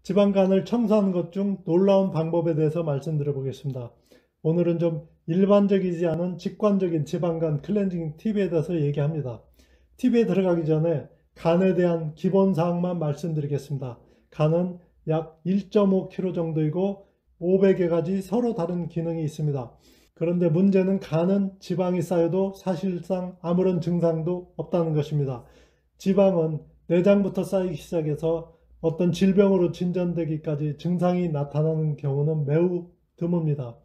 지방간을 청소하는 것 중 놀라운 방법에 대해서 말씀드려 보겠습니다. 오늘은 좀 일반적이지 않은 직관적인 지방간 클렌징 팁에 대해서 얘기합니다. 팁에 들어가기 전에 간에 대한 기본 사항만 말씀드리겠습니다. 간은 약 1.5kg 정도이고 500여 가지 서로 다른 기능이 있습니다. 그런데 문제는 간은 지방이 쌓여도 사실상 아무런 증상도 없다는 것입니다. 지방은 내장부터 쌓이기 시작해서 어떤 질병으로 진전되기까지 증상이 나타나는 경우는 매우 드뭅니다.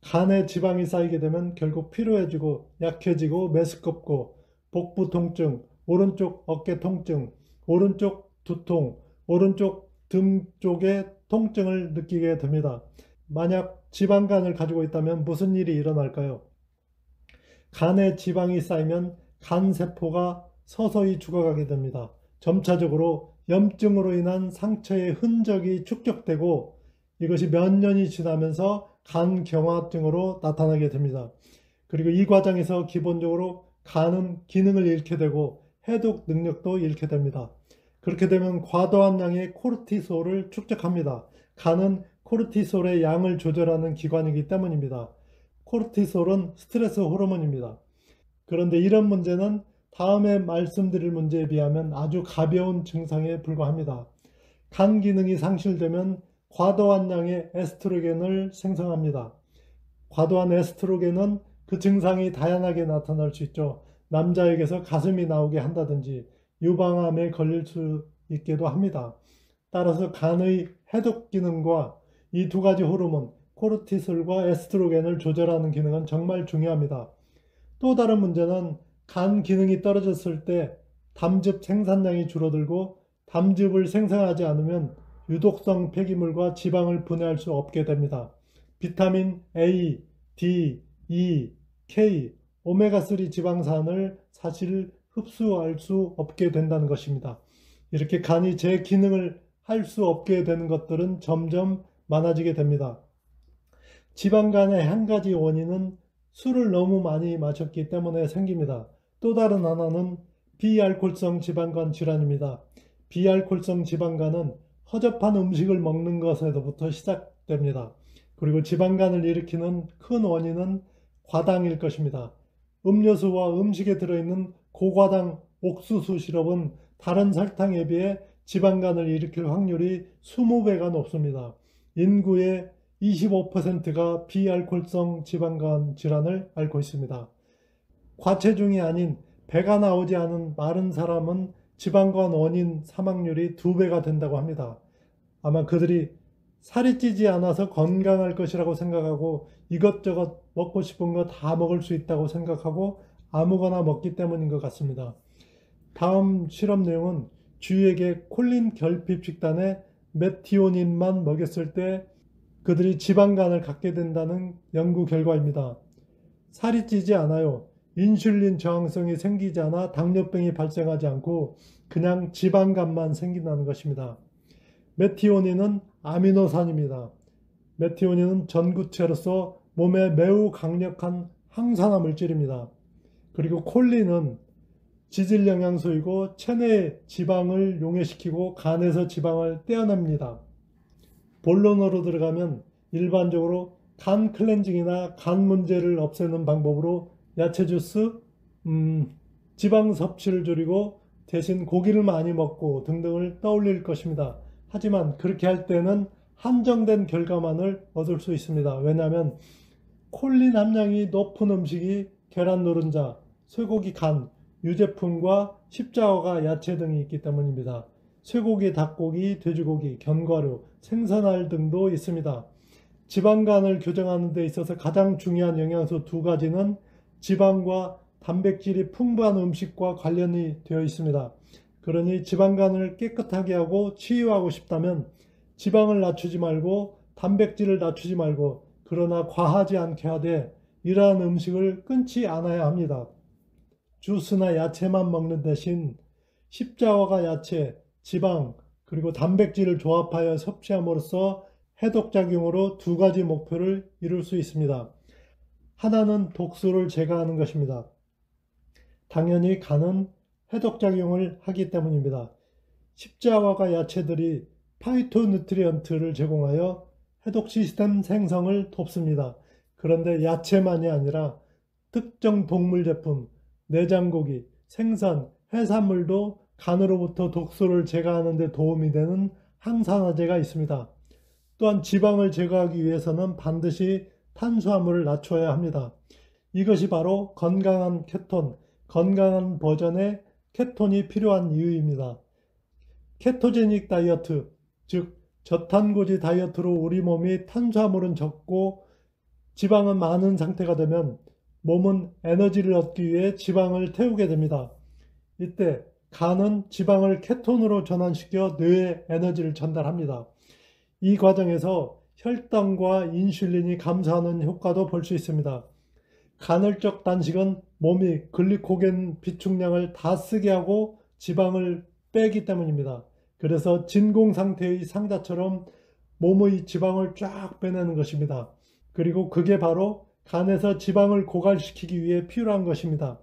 간에 지방이 쌓이게 되면 결국 피로해지고 약해지고 메스껍고 복부 통증, 오른쪽 어깨 통증, 오른쪽 두통, 오른쪽 등 쪽에 통증을 느끼게 됩니다. 만약 지방간을 가지고 있다면 무슨 일이 일어날까요? 간에 지방이 쌓이면 간세포가 서서히 죽어가게 됩니다. 점차적으로 염증으로 인한 상처의 흔적이 축적되고 이것이 몇 년이 지나면서 간경화증으로 나타나게 됩니다. 그리고 이 과정에서 기본적으로 간은 기능을 잃게 되고 해독 능력도 잃게 됩니다. 그렇게 되면 과도한 양의 코르티솔을 축적합니다. 간은 코르티솔의 양을 조절하는 기관이기 때문입니다. 코르티솔은 스트레스 호르몬입니다. 그런데 이런 문제는 다음에 말씀드릴 문제에 비하면 아주 가벼운 증상에 불과합니다. 간 기능이 상실되면 과도한 양의 에스트로겐을 생성합니다. 과도한 에스트로겐은 그 증상이 다양하게 나타날 수 있죠. 남자에게서 가슴이 나오게 한다든지 유방암에 걸릴 수 있기도 합니다. 따라서 간의 해독 기능과 이 두 가지 호르몬, 코르티솔과 에스트로겐을 조절하는 기능은 정말 중요합니다. 또 다른 문제는 간 기능이 떨어졌을 때 담즙 생산량이 줄어들고 담즙을 생산하지 않으면 유독성 폐기물과 지방을 분해할 수 없게 됩니다. 비타민 A, D, E, K, 오메가3 지방산을 사실 흡수할 수 없게 된다는 것입니다. 이렇게 간이 제 기능을 할 수 없게 되는 것들은 점점 많아지게 됩니다. 지방간의 한 가지 원인은 술을 너무 많이 마셨기 때문에 생깁니다. 또 다른 하나는 비알코올성 지방간 질환입니다. 비알코올성 지방간은 허접한 음식을 먹는 것에서부터 시작됩니다. 그리고 지방간을 일으키는 큰 원인은 과당일 것입니다. 음료수와 음식에 들어있는 고과당 옥수수 시럽은 다른 설탕에 비해 지방간을 일으킬 확률이 20배가 높습니다. 인구의 25%가 비알코올성 지방간 질환을 앓고 있습니다. 과체중이 아닌 배가 나오지 않은 마른 사람은 지방간 원인 사망률이 2배가 된다고 합니다. 아마 그들이 살이 찌지 않아서 건강할 것이라고 생각하고 이것저것 먹고 싶은 거 다 먹을 수 있다고 생각하고 아무거나 먹기 때문인 것 같습니다. 다음 실험 내용은 쥐에게 콜린 결핍 식단에 메티오닌만 먹였을 때 그들이 지방간을 갖게 된다는 연구 결과입니다. 살이 찌지 않아요. 인슐린 저항성이 생기지 않아 당뇨병이 발생하지 않고 그냥 지방간만 생긴다는 것입니다. 메티오닌은 아미노산입니다. 메티오닌은 전구체로서 몸에 매우 강력한 항산화 물질입니다. 그리고 콜린은 지질 영양소이고 체내 지방을 용해시키고 간에서 지방을 떼어냅니다. 본론으로 들어가면 일반적으로 간 클렌징이나 간 문제를 없애는 방법으로 야채 주스, 지방 섭취를 줄이고 대신 고기를 많이 먹고 등등을 떠올릴 것입니다. 하지만 그렇게 할 때는 한정된 결과만을 얻을 수 있습니다. 왜냐하면 콜린 함량이 높은 음식이 계란 노른자, 쇠고기 간, 유제품과 십자화가 야채 등이 있기 때문입니다. 쇠고기, 닭고기, 돼지고기, 견과류, 생선알 등도 있습니다. 지방간을 교정하는 데 있어서 가장 중요한 영양소 두 가지는 지방과 단백질이 풍부한 음식과 관련이 되어 있습니다. 그러니 지방간을 깨끗하게 하고 치유하고 싶다면 지방을 낮추지 말고 단백질을 낮추지 말고 그러나 과하지 않게 하되 이러한 음식을 끊지 않아야 합니다. 주스나 야채만 먹는 대신 십자화가 야채, 지방, 그리고 단백질을 조합하여 섭취함으로써 해독작용으로 두 가지 목표를 이룰 수 있습니다. 하나는 독소를 제거하는 것입니다. 당연히 간은 해독작용을 하기 때문입니다. 십자화가 야채들이 파이토누트리언트를 제공하여 해독 시스템 생성을 돕습니다. 그런데 야채만이 아니라 특정 동물 제품, 내장고기, 생선, 해산물도 간으로부터 독소를 제거하는 데 도움이 되는 항산화제가 있습니다. 또한 지방을 제거하기 위해서는 반드시 탄수화물을 낮춰야 합니다. 이것이 바로 건강한 케톤, 건강한 버전의 케톤이 필요한 이유입니다. 케토제닉 다이어트, 즉 저탄고지 다이어트로 우리 몸이 탄수화물은 적고 지방은 많은 상태가 되면 몸은 에너지를 얻기 위해 지방을 태우게 됩니다. 이때 간은 지방을 케톤으로 전환시켜 뇌에 에너지를 전달합니다. 이 과정에서 혈당과 인슐린이 감소하는 효과도 볼 수 있습니다. 간헐적 단식은 몸이 글리코겐 비축량을 다 쓰게 하고 지방을 빼기 때문입니다. 그래서 진공 상태의 상자처럼 몸의 지방을 쫙 빼내는 것입니다. 그리고 그게 바로 간에서 지방을 고갈시키기 위해 필요한 것입니다.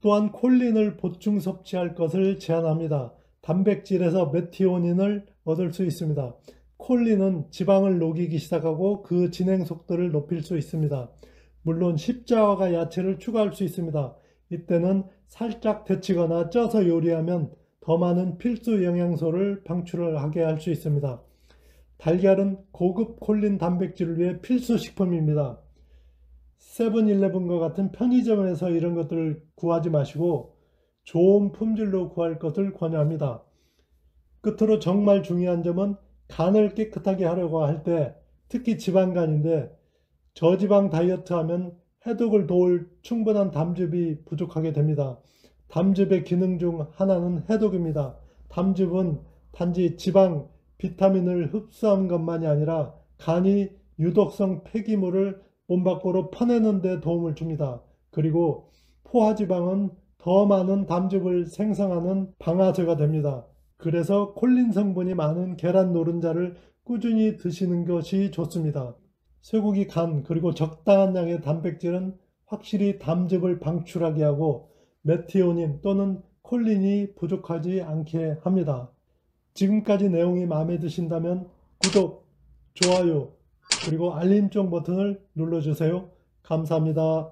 또한 콜린을 보충 섭취할 것을 제안합니다. 단백질에서 메티오닌을 얻을 수 있습니다. 콜린은 지방을 녹이기 시작하고 그 진행 속도를 높일 수 있습니다. 물론 십자화가 야채를 추가할 수 있습니다. 이때는 살짝 데치거나 쪄서 요리하면 더 많은 필수 영양소를 방출하게 할 수 있습니다. 달걀은 고급 콜린 단백질을 위해 필수 식품입니다. 세븐일레븐과 같은 편의점에서 이런 것들을 구하지 마시고 좋은 품질로 구할 것을 권유합니다. 끝으로 정말 중요한 점은 간을 깨끗하게 하려고 할 때 특히 지방간인데 저지방 다이어트 하면 해독을 도울 충분한 담즙이 부족하게 됩니다. 담즙의 기능 중 하나는 해독입니다. 담즙은 단지 지방, 비타민을 흡수한 것만이 아니라 간이 유독성 폐기물을 몸 밖으로 퍼내는 데 도움을 줍니다. 그리고 포화지방은 더 많은 담즙을 생성하는 방아쇠가 됩니다. 그래서 콜린 성분이 많은 계란 노른자를 꾸준히 드시는 것이 좋습니다. 쇠고기 간 그리고 적당한 양의 단백질은 확실히 담즙을 방출하게 하고 메티오닌 또는 콜린이 부족하지 않게 합니다. 지금까지 내용이 마음에 드신다면 구독, 좋아요, 그리고 알림종 버튼을 눌러주세요. 감사합니다.